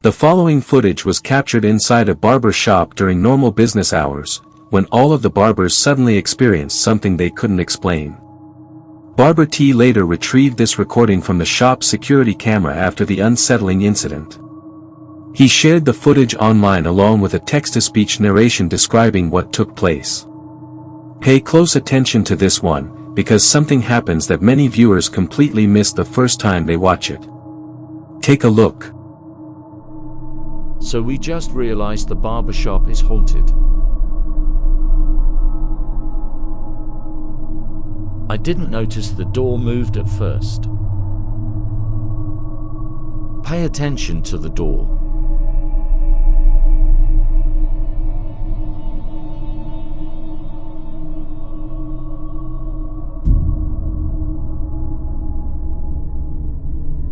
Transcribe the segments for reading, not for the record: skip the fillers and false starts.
The following footage was captured inside a barber shop during normal business hours, when all of the barbers suddenly experienced something they couldn't explain. Barber T later retrieved this recording from the shop's security camera after the unsettling incident. He shared the footage online along with a text-to-speech narration describing what took place. Pay close attention to this one, because something happens that many viewers completely miss the first time they watch it. Take a look. So we just realized the barbershop is haunted. I didn't notice the door moved at first. Pay attention to the door.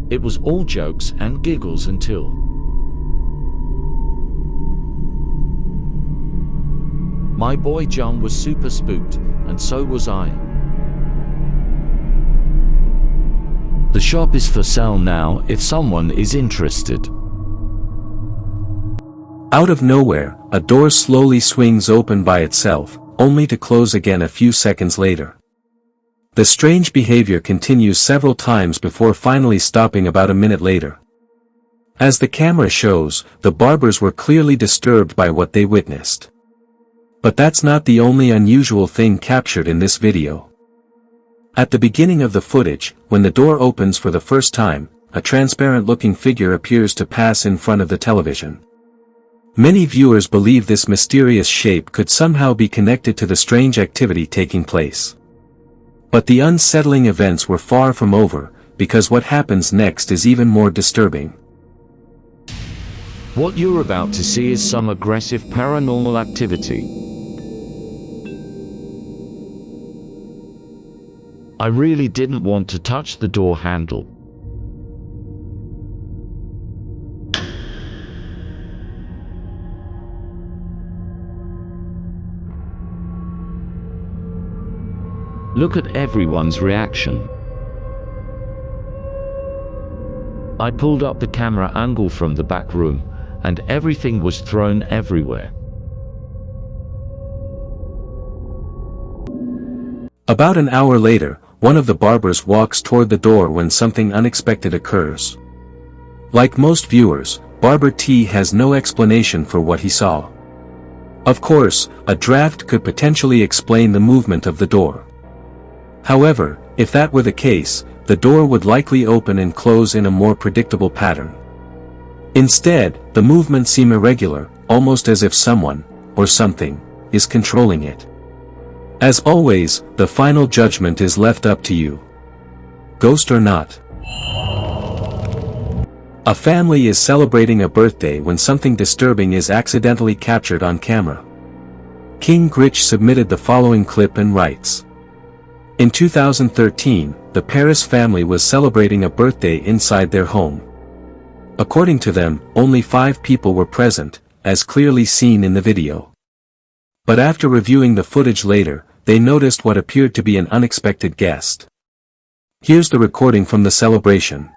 It was all jokes and giggles until my boy John was super spooked, and so was I. The shop is for sale now if someone is interested. Out of nowhere, a door slowly swings open by itself, only to close again a few seconds later. The strange behavior continues several times before finally stopping about a minute later. As the camera shows, the barbers were clearly disturbed by what they witnessed. But that's not the only unusual thing captured in this video. At the beginning of the footage, when the door opens for the first time, a transparent-looking figure appears to pass in front of the television. Many viewers believe this mysterious shape could somehow be connected to the strange activity taking place. But the unsettling events were far from over, because what happens next is even more disturbing. What you're about to see is some aggressive paranormal activity. I really didn't want to touch the door handle. Look at everyone's reaction. I pulled up the camera angle from the back room, and everything was thrown everywhere. About an hour later, one of the barbers walks toward the door when something unexpected occurs. Like most viewers, Barber T has no explanation for what he saw. Of course, a draft could potentially explain the movement of the door. However, if that were the case, the door would likely open and close in a more predictable pattern. Instead, the movements seem irregular, almost as if someone, or something, is controlling it. As always, the final judgment is left up to you. Ghost or not. A family is celebrating a birthday when something disturbing is accidentally captured on camera. King Gritch submitted the following clip and writes, "In 2013, the Paris family was celebrating a birthday inside their home. According to them, only 5 people were present, as clearly seen in the video. But after reviewing the footage later, they noticed what appeared to be an unexpected guest." Here's the recording from the celebration.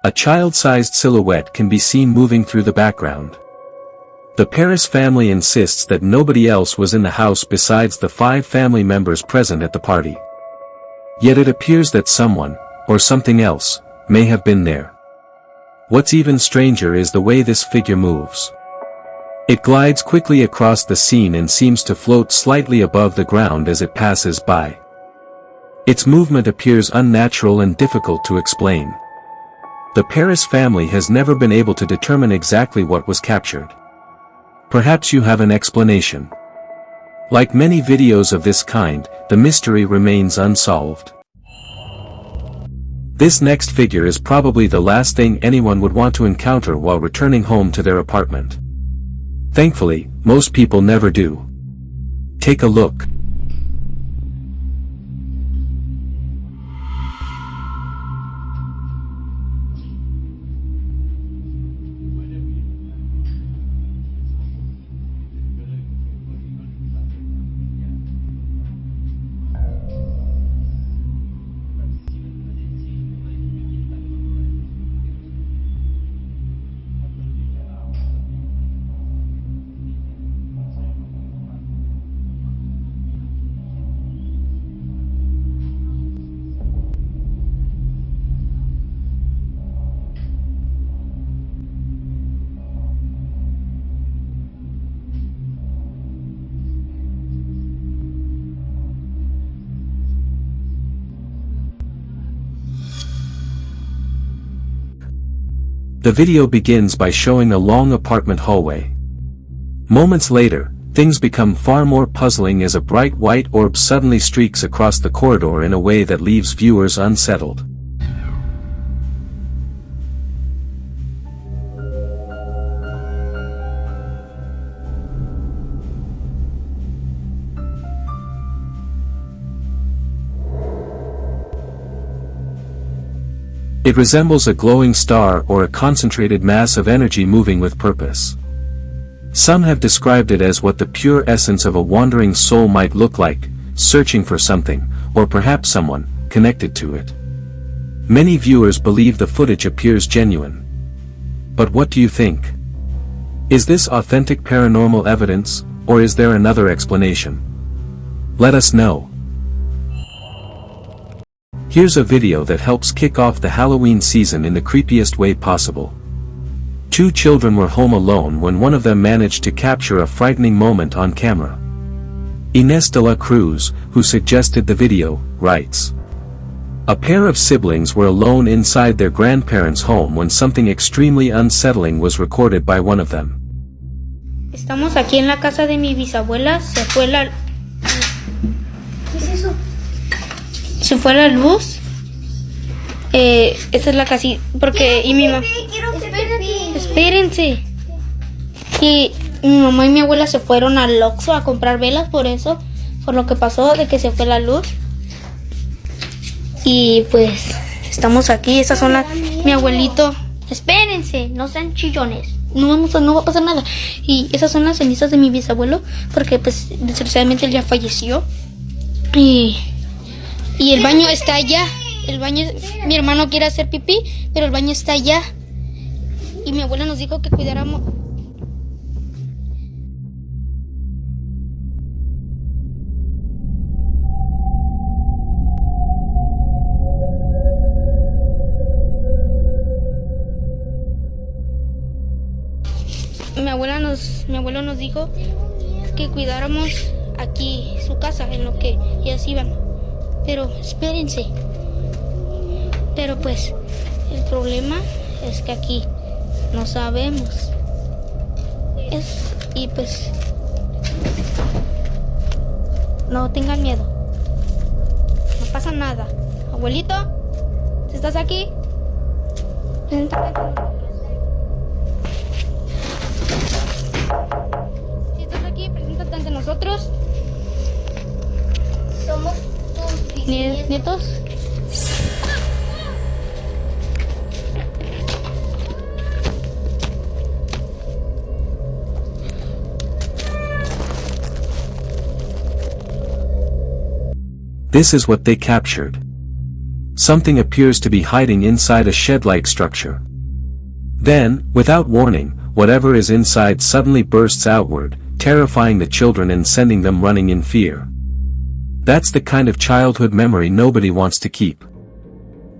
A child-sized silhouette can be seen moving through the background. The Paris family insists that nobody else was in the house besides the 5 family members present at the party. Yet it appears that someone, or something else, may have been there. What's even stranger is the way this figure moves. It glides quickly across the scene and seems to float slightly above the ground as it passes by. Its movement appears unnatural and difficult to explain. The Paris family has never been able to determine exactly what was captured. Perhaps you have an explanation. Like many videos of this kind, the mystery remains unsolved. This next figure is probably the last thing anyone would want to encounter while returning home to their apartment. Thankfully, most people never do. Take a look. The video begins by showing a long apartment hallway. Moments later, things become far more puzzling as a bright white orb suddenly streaks across the corridor in a way that leaves viewers unsettled. It resembles a glowing star or a concentrated mass of energy moving with purpose. Some have described it as what the pure essence of a wandering soul might look like, searching for something, or perhaps someone, connected to it. Many viewers believe the footage appears genuine. But what do you think? Is this authentic paranormal evidence, or is there another explanation? Let us know. Here's a video that helps kick off the Halloween season in the creepiest way possible. Two children were home alone when one of them managed to capture a frightening moment on camera. Inés de la Cruz, who suggested the video, writes, "A pair of siblings were alone inside their grandparents' home when something extremely unsettling was recorded by one of them. Estamos aquí en la casa de mi bisabuela, se fue la... ¿Qué es eso? Se fue la luz. Esta es la casita, porque... y mi mamá... Espérense. Y mi mamá y mi abuela se fueron al Oxxo a comprar velas por eso, por lo que pasó de que se fue la luz. Y pues estamos aquí, estas son las... Mi abuelito... Espérense, no sean chillones. No va a pasar nada. Y esas son las cenizas de mi bisabuelo, porque pues desgraciadamente él ya falleció. Y el baño está allá. El baño, mi hermano quiere hacer pipí, pero el baño está allá. Y mi abuela nos dijo que cuidáramos. Mi abuelo nos dijo que cuidáramos aquí su casa, en lo que ellas iban. Pero espérense. Pero pues el problema es que aquí no sabemos. Y pues no tengan miedo. No pasa nada. Abuelito, ¿si estás aquí? Preséntate ante nosotros. Si estás aquí, preséntate ante nosotros. Somos tus ¿Nietos? This is what they captured. Something appears to be hiding inside a shed-like structure. Then, without warning, whatever is inside suddenly bursts outward, terrifying the children and sending them running in fear. That's the kind of childhood memory nobody wants to keep.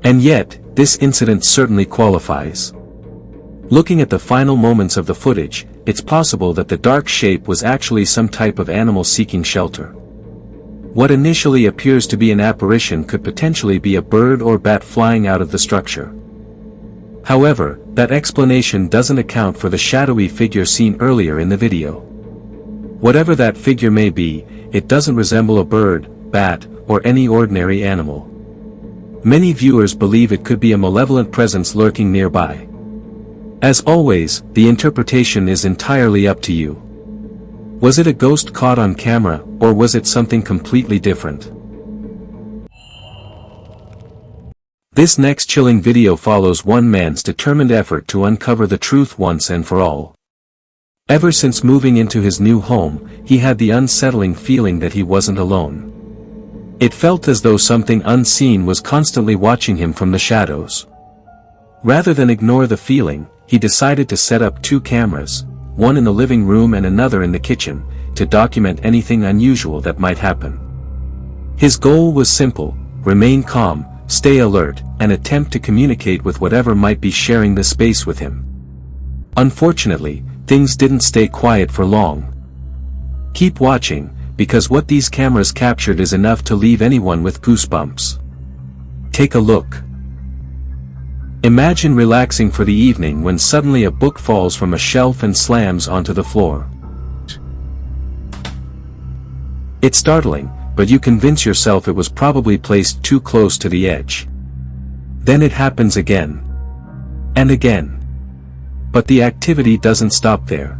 And yet, this incident certainly qualifies. Looking at the final moments of the footage, it's possible that the dark shape was actually some type of animal seeking shelter. What initially appears to be an apparition could potentially be a bird or bat flying out of the structure. However, that explanation doesn't account for the shadowy figure seen earlier in the video. Whatever that figure may be, it doesn't resemble a bird, bat, or any ordinary animal. Many viewers believe it could be a malevolent presence lurking nearby. As always, the interpretation is entirely up to you. Was it a ghost caught on camera, or was it something completely different? This next chilling video follows one man's determined effort to uncover the truth once and for all. Ever since moving into his new home, he had the unsettling feeling that he wasn't alone. It felt as though something unseen was constantly watching him from the shadows. Rather than ignore the feeling, he decided to set up 2 cameras, one in the living room and another in the kitchen, to document anything unusual that might happen. His goal was simple: remain calm, stay alert, and attempt to communicate with whatever might be sharing the space with him. Unfortunately, things didn't stay quiet for long. Keep watching, because what these cameras captured is enough to leave anyone with goosebumps. Take a look. Imagine relaxing for the evening when suddenly a book falls from a shelf and slams onto the floor. It's startling, but you convince yourself it was probably placed too close to the edge. Then it happens again. And again. But the activity doesn't stop there.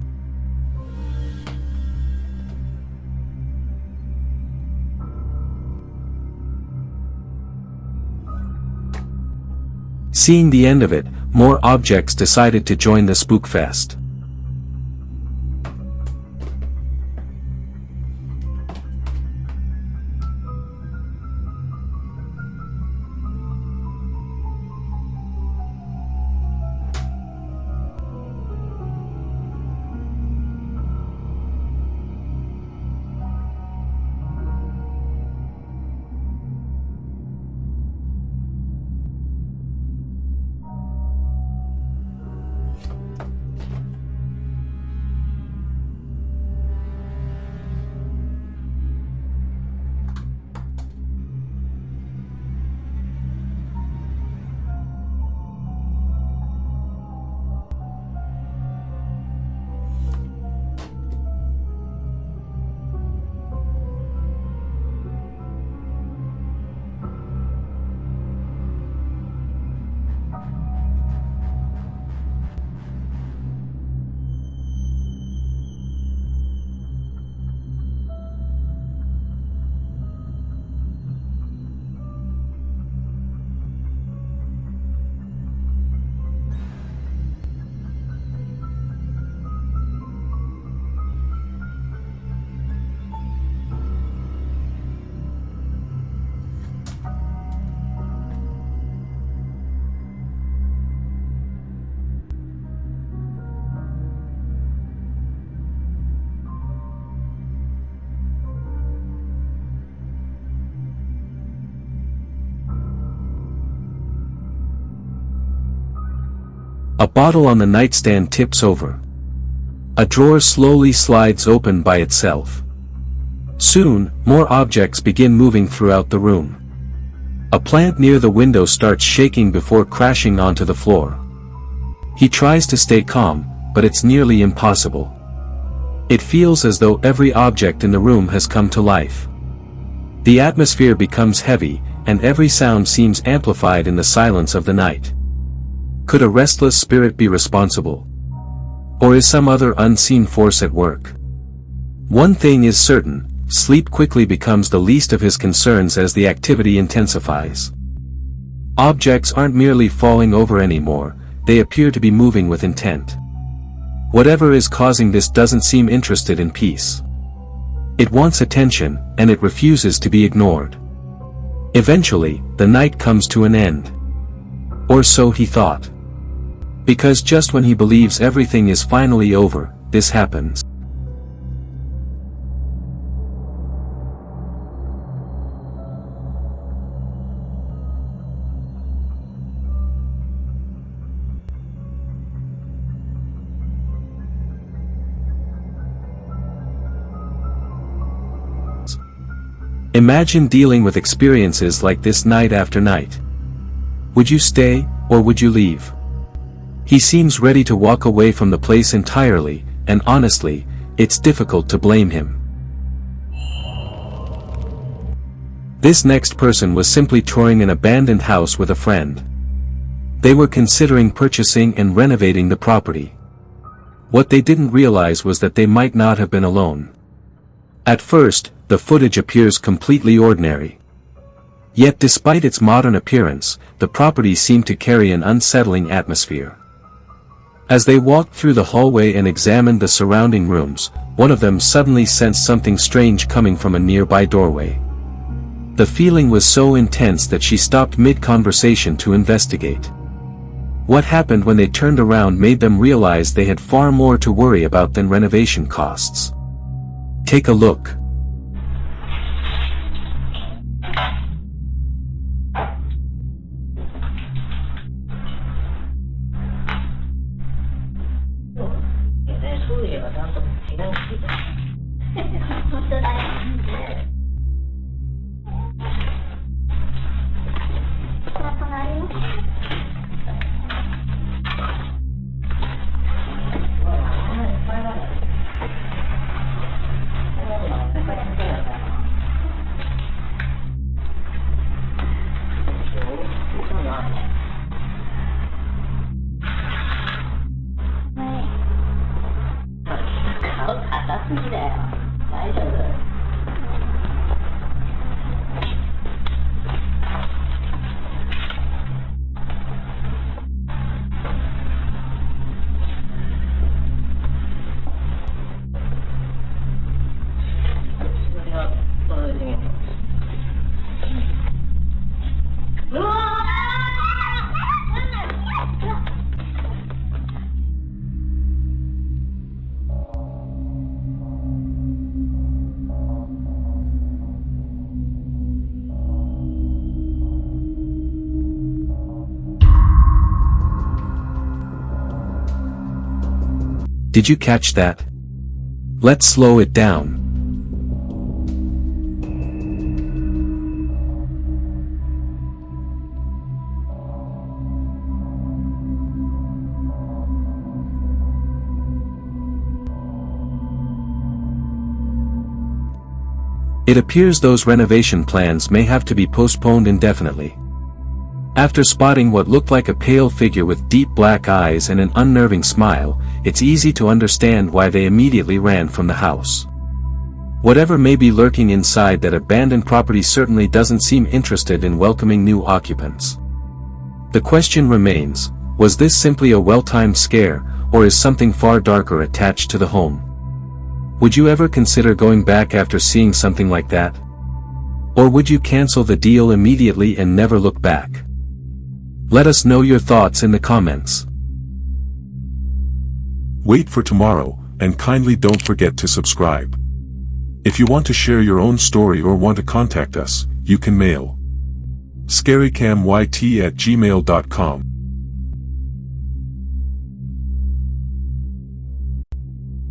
Seeing the end of it, more objects decided to join the spookfest. A bottle on the nightstand tips over. A drawer slowly slides open by itself. Soon, more objects begin moving throughout the room. A plant near the window starts shaking before crashing onto the floor. He tries to stay calm, but it's nearly impossible. It feels as though every object in the room has come to life. The atmosphere becomes heavy, and every sound seems amplified in the silence of the night. Could a restless spirit be responsible? Or is some other unseen force at work? One thing is certain: sleep quickly becomes the least of his concerns as the activity intensifies. Objects aren't merely falling over anymore, they appear to be moving with intent. Whatever is causing this doesn't seem interested in peace. It wants attention, and it refuses to be ignored. Eventually, the night comes to an end. Or so he thought. Because just when he believes everything is finally over, this happens. Imagine dealing with experiences like this night after night. Would you stay, or would you leave? He seems ready to walk away from the place entirely, and honestly, it's difficult to blame him. This next person was simply touring an abandoned house with a friend. They were considering purchasing and renovating the property. What they didn't realize was that they might not have been alone. At first, the footage appears completely ordinary. Yet despite its modern appearance, the property seemed to carry an unsettling atmosphere. As they walked through the hallway and examined the surrounding rooms, one of them suddenly sensed something strange coming from a nearby doorway. The feeling was so intense that she stopped mid-conversation to investigate. What happened when they turned around made them realize they had far more to worry about than renovation costs. Take a look. Did you catch that? Let's slow it down. It appears those renovation plans may have to be postponed indefinitely. After spotting what looked like a pale figure with deep black eyes and an unnerving smile, it's easy to understand why they immediately ran from the house. Whatever may be lurking inside that abandoned property certainly doesn't seem interested in welcoming new occupants. The question remains, was this simply a well-timed scare, or is something far darker attached to the home? Would you ever consider going back after seeing something like that? Or would you cancel the deal immediately and never look back? Let us know your thoughts in the comments. Wait for tomorrow, and kindly don't forget to subscribe. If you want to share your own story or want to contact us, you can mail scarycamyt@gmail.com.